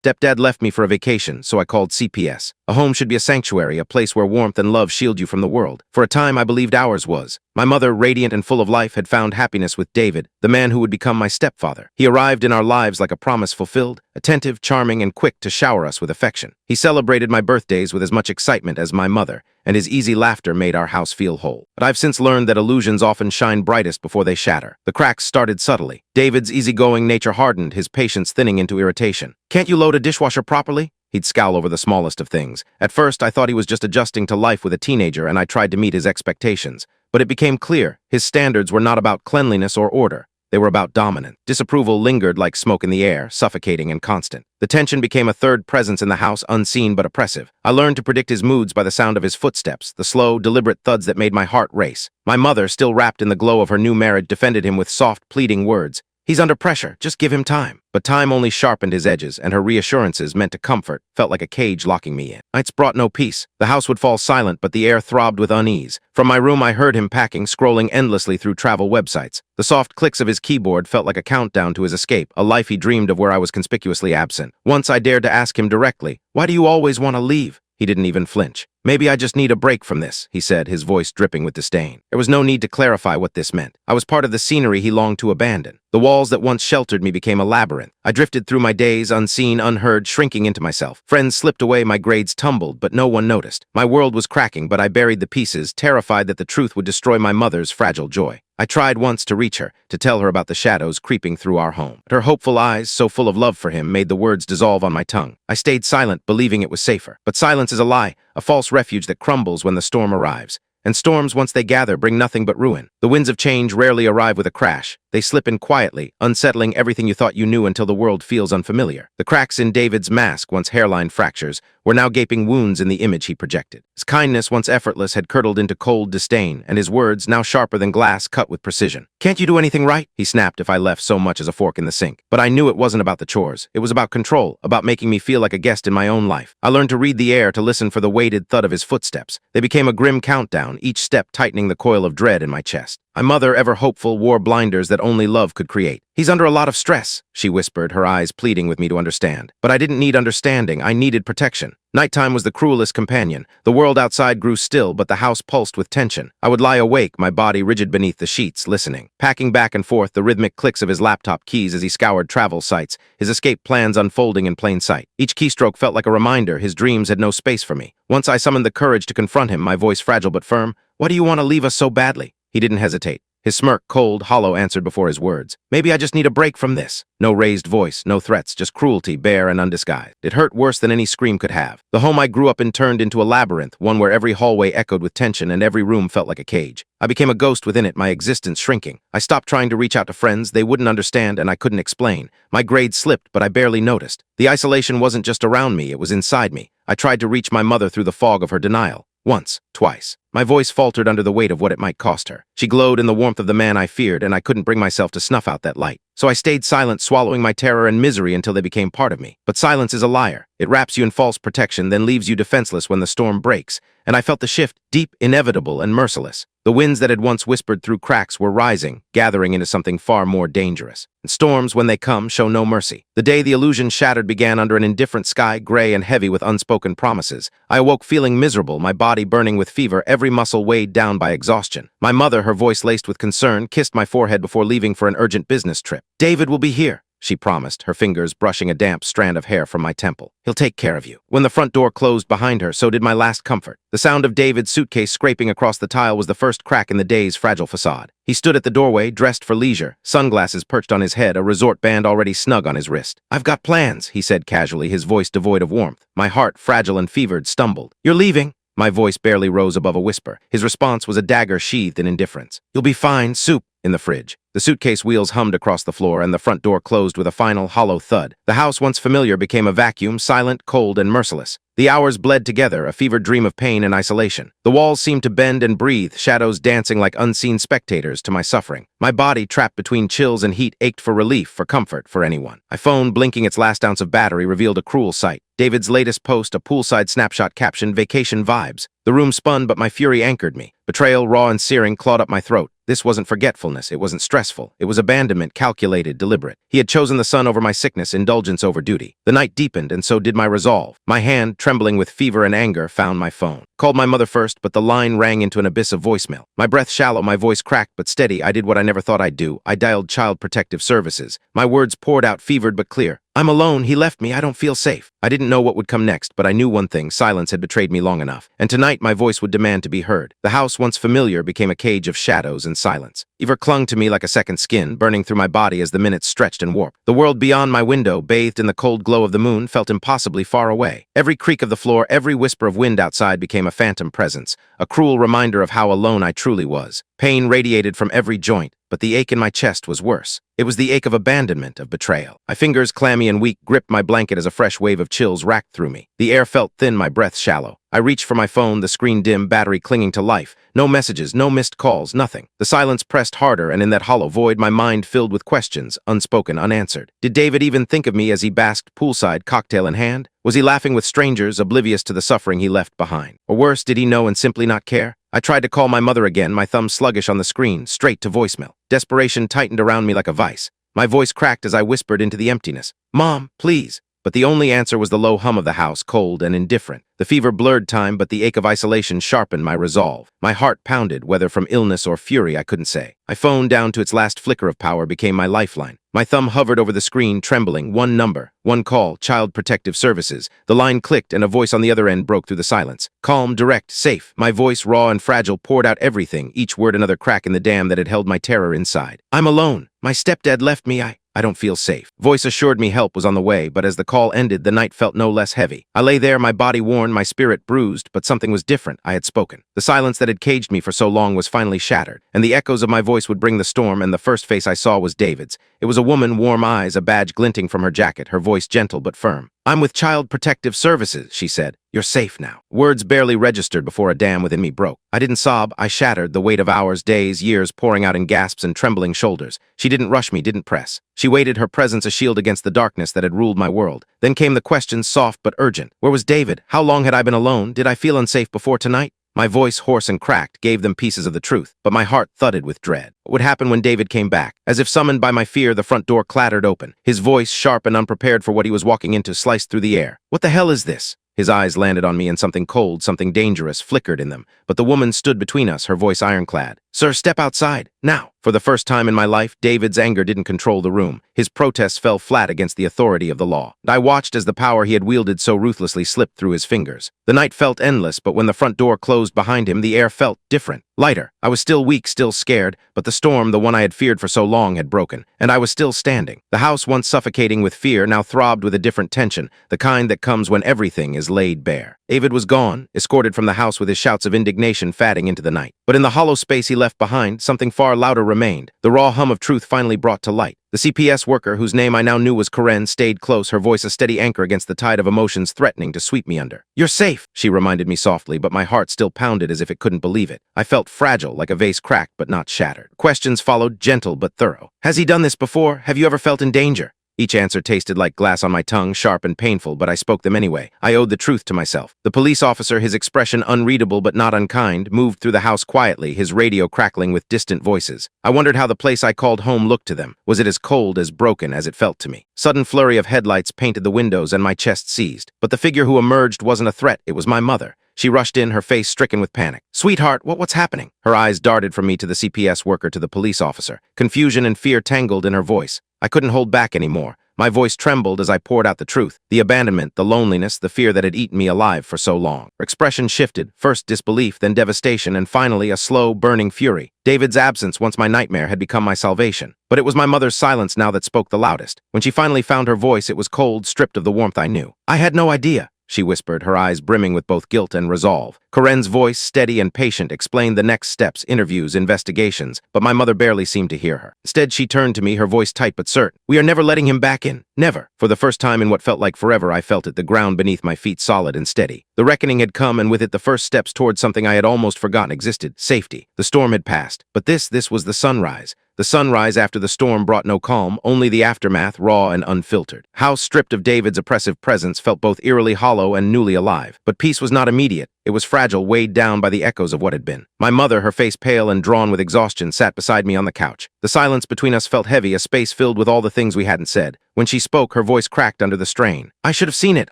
Stepdad left me for a vacation, so I called CPS. A home should be a sanctuary, a place where warmth and love shield you from the world. For a time, I believed ours was. My mother, radiant and full of life, had found happiness with David, the man who would become my stepfather. He arrived in our lives like a promise fulfilled, attentive, charming, and quick to shower us with affection. He celebrated my birthdays with as much excitement as my mother, and his easy laughter made our house feel whole. But I've since learned that illusions often shine brightest before they shatter. The cracks started subtly. David's easygoing nature hardened, his patience thinning into irritation. "Can't you load a dishwasher properly?" He'd scowl over the smallest of things. At first, I thought he was just adjusting to life with a teenager, and I tried to meet his expectations. But it became clear, his standards were not about cleanliness or order. They were about dominance. Disapproval lingered like smoke in the air, suffocating and constant. The tension became a third presence in the house, unseen but oppressive. I learned to predict his moods by the sound of his footsteps, the slow, deliberate thuds that made my heart race. My mother, still wrapped in the glow of her new marriage, defended him with soft, pleading words. "He's under pressure, just give him time." But time only sharpened his edges, and her reassurances, meant to comfort, felt like a cage locking me in. Nights brought no peace. The house would fall silent, but the air throbbed with unease. From my room, I heard him packing, scrolling endlessly through travel websites. The soft clicks of his keyboard felt like a countdown to his escape, a life he dreamed of where I was conspicuously absent. Once I dared to ask him directly, "Why do you always want to leave?" He didn't even flinch. "Maybe I just need a break from this," he said, his voice dripping with disdain. There was no need to clarify what this meant. I was part of the scenery he longed to abandon. The walls that once sheltered me became a labyrinth. I drifted through my days, unseen, unheard, shrinking into myself. Friends slipped away, my grades tumbled, but no one noticed. My world was cracking, but I buried the pieces, terrified that the truth would destroy my mother's fragile joy. I tried once to reach her, to tell her about the shadows creeping through our home. But her hopeful eyes, so full of love for him, made the words dissolve on my tongue. I stayed silent, believing it was safer. But silence is a lie, a false refuge that crumbles when the storm arrives. And storms, once they gather, bring nothing but ruin. The winds of change rarely arrive with a crash. They slip in quietly, unsettling everything you thought you knew until the world feels unfamiliar. The cracks in David's mask, once hairline fractures, were now gaping wounds in the image he projected. His kindness, once effortless, had curdled into cold disdain, and his words, now sharper than glass, cut with precision. "Can't you do anything right?" he snapped if I left so much as a fork in the sink. But I knew it wasn't about the chores. It was about control, about making me feel like a guest in my own life. I learned to read the air, to listen for the weighted thud of his footsteps. They became a grim countdown, each step tightening the coil of dread in my chest. My mother, ever hopeful, wore blinders that only love could create. "He's under a lot of stress," she whispered, her eyes pleading with me to understand. But I didn't need understanding, I needed protection. Nighttime was the cruelest companion. The world outside grew still, but the house pulsed with tension. I would lie awake, my body rigid beneath the sheets, listening. Packing back and forth the rhythmic clicks of his laptop keys as he scoured travel sites, his escape plans unfolding in plain sight. Each keystroke felt like a reminder his dreams had no space for me. Once I summoned the courage to confront him, my voice fragile but firm. "Why do you want to leave us so badly?" He didn't hesitate. His smirk, cold, hollow, answered before his words. "Maybe I just need a break from this." No raised voice, no threats, just cruelty, bare and undisguised. It hurt worse than any scream could have. The home I grew up in turned into a labyrinth, one where every hallway echoed with tension and every room felt like a cage. I became a ghost within it, my existence shrinking. I stopped trying to reach out to friends. They wouldn't understand, and I couldn't explain. My grades slipped, but I barely noticed. The isolation wasn't just around me, it was inside me. I tried to reach my mother through the fog of her denial. Once, twice. My voice faltered under the weight of what it might cost her. She glowed in the warmth of the man I feared, and I couldn't bring myself to snuff out that light. So I stayed silent, swallowing my terror and misery until they became part of me. But silence is a liar. It wraps you in false protection, then leaves you defenseless when the storm breaks. And I felt the shift, deep, inevitable, and merciless. The winds that had once whispered through cracks were rising, gathering into something far more dangerous. And storms, when they come, show no mercy. The day the illusion shattered began under an indifferent sky, gray and heavy with unspoken promises. I awoke feeling miserable, my body burning with fever, every muscle weighed down by exhaustion. My mother, her voice laced with concern, kissed my forehead before leaving for an urgent business trip. "David will be here," she promised, her fingers brushing a damp strand of hair from my temple. "He'll take care of you." When the front door closed behind her, so did my last comfort. The sound of David's suitcase scraping across the tile was the first crack in the day's fragile facade. He stood at the doorway, dressed for leisure, sunglasses perched on his head, a resort band already snug on his wrist. "I've got plans," he said casually, his voice devoid of warmth. My heart, fragile and fevered, stumbled. "You're leaving?" My voice barely rose above a whisper. His response was a dagger sheathed in indifference. "You'll be fine. Soup in the fridge." The suitcase wheels hummed across the floor, and the front door closed with a final, hollow thud. The house, once familiar, became a vacuum, silent, cold, and merciless. The hours bled together, a fevered dream of pain and isolation. The walls seemed to bend and breathe, shadows dancing like unseen spectators to my suffering. My body, trapped between chills and heat, ached for relief, for comfort, for anyone. My phone, blinking its last ounce of battery, revealed a cruel sight. David's latest post, a poolside snapshot captioned, "Vacation vibes." The room spun, but my fury anchored me. Betrayal, raw and searing, clawed up my throat. This wasn't forgetfulness, it wasn't stressful. It was abandonment, calculated, deliberate. He had chosen the sun over my sickness, indulgence over duty. The night deepened, and so did my resolve. My hand, trembling with fever and anger, found my phone. Called my mother first, but the line rang into an abyss of voicemail. My breath shallow, my voice cracked but steady. I did what I never thought I'd do. I dialed Child Protective Services. My words poured out, fevered but clear. I'm alone. He left me. I don't feel safe. I didn't know what would come next, but I knew one thing. Silence had betrayed me long enough. And tonight my voice would demand to be heard. The house, once familiar, became a cage of shadows and silence. Eva clung to me like a second skin, burning through my body as the minutes stretched and warped. The world beyond my window, bathed in the cold glow of the moon, felt impossibly far away. Every creak of the floor, every whisper of wind outside became a phantom presence, a cruel reminder of how alone I truly was. Pain radiated from every joint, but the ache in my chest was worse. It was the ache of abandonment, of betrayal. My fingers, clammy and weak, gripped my blanket as a fresh wave of chills racked through me. The air felt thin, my breath shallow. I reached for my phone, the screen dim, battery clinging to life. No messages, no missed calls, nothing. The silence pressed harder, and in that hollow void, my mind filled with questions, unspoken, unanswered. Did David even think of me as he basked poolside, cocktail in hand? Was he laughing with strangers, oblivious to the suffering he left behind? Or worse, did he know and simply not care? I tried to call my mother again, my thumb sluggish on the screen, straight to voicemail. Desperation tightened around me like a vice. My voice cracked as I whispered into the emptiness. Mom, please. But the only answer was the low hum of the house, cold and indifferent. The fever blurred time, but the ache of isolation sharpened my resolve. My heart pounded, whether from illness or fury, I couldn't say. My phone, down to its last flicker of power, became my lifeline. My thumb hovered over the screen, trembling. One number, one call, Child Protective Services. The line clicked, and a voice on the other end broke through the silence. Calm, direct, safe. My voice, raw and fragile, poured out everything, each word another crack in the dam that had held my terror inside. I'm alone. My stepdad left me. I don't feel safe. Voice assured me help was on the way, but as the call ended, the night felt no less heavy. I lay there, my body worn, my spirit bruised, but something was different. I had spoken. The silence that had caged me for so long was finally shattered, and the echoes of my voice would bring the storm, and the first face I saw was David's. It was a woman, warm eyes, a badge glinting from her jacket, her voice gentle but firm. I'm with Child Protective Services, she said. You're safe now. Words barely registered before a dam within me broke. I didn't sob, I shattered, the weight of hours, days, years pouring out in gasps and trembling shoulders. She didn't rush me, didn't press. She waited, her presence a shield against the darkness that had ruled my world. Then came the questions, soft but urgent. Where was David? How long had I been alone? Did I feel unsafe before tonight? My voice, hoarse and cracked, gave them pieces of the truth, but my heart thudded with dread. What would happen when David came back? As if summoned by my fear, the front door clattered open. His voice, sharp and unprepared for what he was walking into, sliced through the air. What the hell is this? His eyes landed on me, and something cold, something dangerous, flickered in them. But the woman stood between us, her voice ironclad. Sir, step outside, now. For the first time in my life, David's anger didn't control the room. His protests fell flat against the authority of the law. I watched as the power he had wielded so ruthlessly slipped through his fingers. The night felt endless, but when the front door closed behind him, the air felt different, lighter. I was still weak, still scared, but the storm, the one I had feared for so long, had broken, and I was still standing. The house, once suffocating with fear, now throbbed with a different tension, the kind that comes when everything is laid bare. David was gone, escorted from the house with his shouts of indignation fatting into the night. But in the hollow space he left behind, something far louder remained. The raw hum of truth finally brought to light. The CPS worker, whose name I now knew was Karen, stayed close, her voice a steady anchor against the tide of emotions threatening to sweep me under. You're safe, she reminded me softly, but my heart still pounded as if it couldn't believe it. I felt fragile, like a vase cracked but not shattered. Questions followed, gentle but thorough. Has he done this before? Have you ever felt in danger? Each answer tasted like glass on my tongue, sharp and painful, but I spoke them anyway. I owed the truth to myself. The police officer, his expression unreadable but not unkind, moved through the house quietly, his radio crackling with distant voices. I wondered how the place I called home looked to them. Was it as cold, as broken as it felt to me? Sudden flurry of headlights painted the windows and my chest seized. But the figure who emerged wasn't a threat, it was my mother. She rushed in, her face stricken with panic. Sweetheart, what's happening? Her eyes darted from me to the CPS worker to the police officer. Confusion and fear tangled in her voice. I couldn't hold back anymore. My voice trembled as I poured out the truth. The abandonment, the loneliness, the fear that had eaten me alive for so long. Her expression shifted, first disbelief, then devastation, and finally a slow, burning fury. David's absence, once my nightmare, had become my salvation. But it was my mother's silence now that spoke the loudest. When she finally found her voice, it was cold, stripped of the warmth I knew. I had no idea, she whispered, her eyes brimming with both guilt and resolve. Karen's voice, steady and patient, explained the next steps, interviews, investigations, but my mother barely seemed to hear her. Instead, she turned to me, her voice tight but certain. We are never letting him back in. Never. For the first time in what felt like forever, I felt it, the ground beneath my feet solid and steady. The reckoning had come, and with it the first steps towards something I had almost forgotten existed, safety. The storm had passed. But this was the sunrise. The sunrise after the storm brought no calm, only the aftermath, raw and unfiltered. House stripped of David's oppressive presence felt both eerily hollow and newly alive. But peace was not immediate. It was fragile, weighed down by the echoes of what had been. My mother, her face pale and drawn with exhaustion, sat beside me on the couch. The silence between us felt heavy, a space filled with all the things we hadn't said. When she spoke, her voice cracked under the strain. "I should have seen it.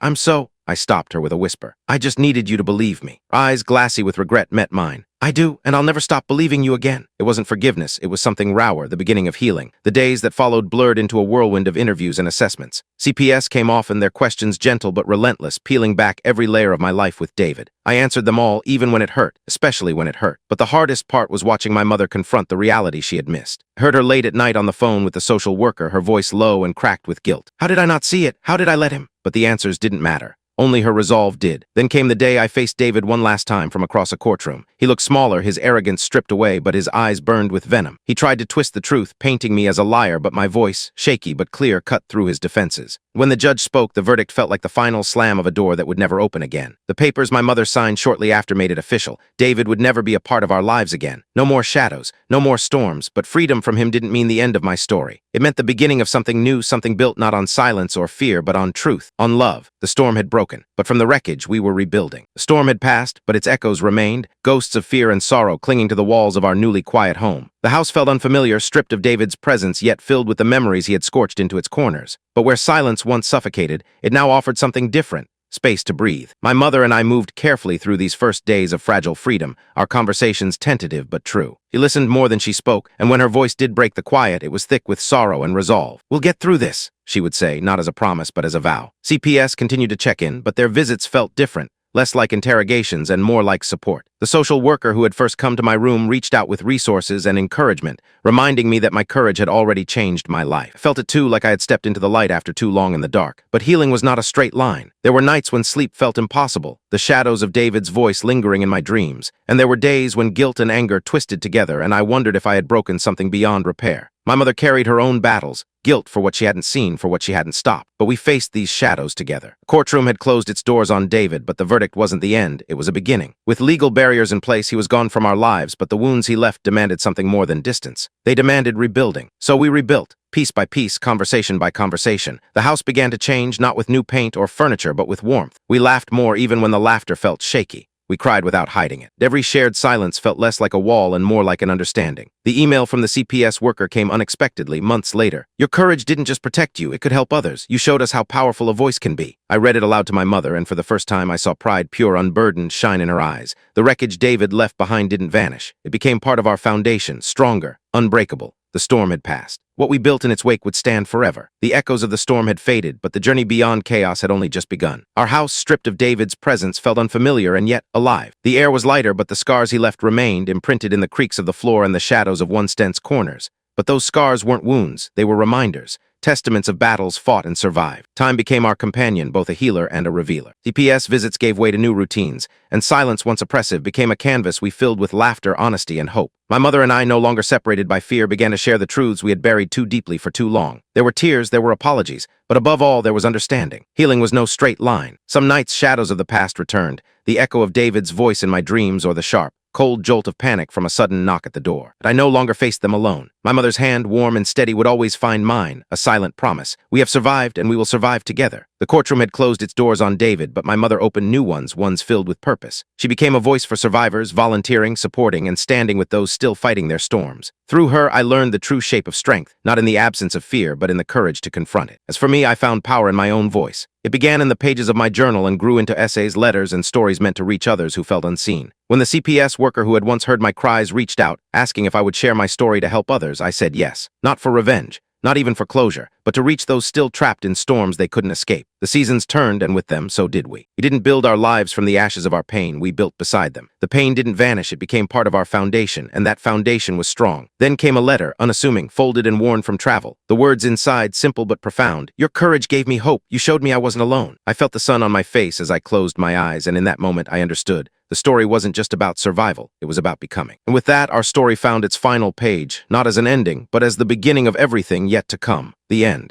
I'm so—" I stopped her with a whisper. "I just needed you to believe me." Her eyes, glassy with regret, met mine. "I do, and I'll never stop believing you again." It wasn't forgiveness, it was something rower, the beginning of healing. The days that followed blurred into a whirlwind of interviews and assessments. CPS came often, their questions gentle but relentless, peeling back every layer of my life with David. I answered them all, even when it hurt, especially when it hurt. But the hardest part was watching my mother confront the reality she had missed. I heard her late at night on the phone with the social worker, her voice low and cracked with guilt. How did I not see it? How did I let him? But the answers didn't matter. Only her resolve did. Then came the day I faced David one last time from across a courtroom. He looked smaller, his arrogance stripped away, but his eyes burned with venom. He tried to twist the truth, painting me as a liar, but my voice, shaky but clear, cut through his defenses. When the judge spoke, the verdict felt like the final slam of a door that would never open again. The papers my mother signed shortly after made it official. David would never be a part of our lives again. No more shadows, no more storms, but freedom from him didn't mean the end of my story. It meant the beginning of something new, something built not on silence or fear, but on truth, on love. The storm had broken, but from the wreckage we were rebuilding. The storm had passed, but its echoes remained, ghosts of fear and sorrow clinging to the walls of our newly quiet home. The house felt unfamiliar, stripped of David's presence, yet filled with the memories he had scorched into its corners. But where silence once suffocated, it now offered something different. Space to breathe. My mother and I moved carefully through these first days of fragile freedom, our conversations tentative but true. She listened more than she spoke, and when her voice did break the quiet, it was thick with sorrow and resolve. "We'll get through this," she would say, not as a promise but as a vow. CPS continued to check in, but their visits felt different. Less like interrogations and more like support. The social worker who had first come to my room reached out with resources and encouragement, reminding me that my courage had already changed my life. I felt it too, like I had stepped into the light after too long in the dark. But healing was not a straight line. There were nights when sleep felt impossible, the shadows of David's voice lingering in my dreams, and there were days when guilt and anger twisted together, and I wondered if I had broken something beyond repair. My mother carried her own battles, guilt for what she hadn't seen, for what she hadn't stopped. But we faced these shadows together. The courtroom had closed its doors on David, but the verdict wasn't the end, it was a beginning. With legal barriers in place, he was gone from our lives, but the wounds he left demanded something more than distance. They demanded rebuilding. So we rebuilt. Piece by piece, conversation by conversation. The house began to change, not with new paint or furniture, but with warmth. We laughed more even when the laughter felt shaky. We cried without hiding it. Every shared silence felt less like a wall and more like an understanding. The email from the CPS worker came unexpectedly, months later. "Your courage didn't just protect you, it could help others. You showed us how powerful a voice can be." I read it aloud to my mother, and for the first time I saw pride, pure, unburdened, shine in her eyes. The wreckage David left behind didn't vanish. It became part of our foundation, stronger, unbreakable. The storm had passed. What we built in its wake would stand forever. The echoes of the storm had faded, but the journey beyond chaos had only just begun. Our house, stripped of David's presence, felt unfamiliar and yet alive. The air was lighter, but the scars he left remained, imprinted in the creaks of the floor and the shadows of once dense corners. But those scars weren't wounds, they were reminders. Testaments of battles fought and survived. Time became our companion, both a healer and a revealer. CPS visits gave way to new routines, and silence, once oppressive, became a canvas we filled with laughter, honesty, and hope. My mother and I, no longer separated by fear, began to share the truths we had buried too deeply for too long. There were tears, there were apologies, but above all, there was understanding. Healing was no straight line. Some nights, shadows of the past returned, the echo of David's voice in my dreams or the sharp, cold jolt of panic from a sudden knock at the door. But I no longer faced them alone. My mother's hand, warm and steady, would always find mine, a silent promise. We have survived, and we will survive together. The courtroom had closed its doors on David, but my mother opened new ones filled with purpose. She became a voice for survivors, volunteering, supporting, and standing with those still fighting their storms. Through her, I learned the true shape of strength, not in the absence of fear, but in the courage to confront it. As for me, I found power in my own voice. It began in the pages of my journal and grew into essays, letters, and stories meant to reach others who felt unseen. When the CPS worker who had once heard my cries reached out, asking if I would share my story to help others, I said yes. Not for revenge, not even for closure, but to reach those still trapped in storms they couldn't escape. The seasons turned, and with them, so did we. We didn't build our lives from the ashes of our pain, we built beside them. The pain didn't vanish, it became part of our foundation, and that foundation was strong. Then came a letter, unassuming, folded and worn from travel. The words inside, simple but profound. "Your courage gave me hope. You showed me I wasn't alone." I felt the sun on my face as I closed my eyes, and in that moment I understood. The story wasn't just about survival, it was about becoming. And with that, our story found its final page, not as an ending, but as the beginning of everything yet to come. The end.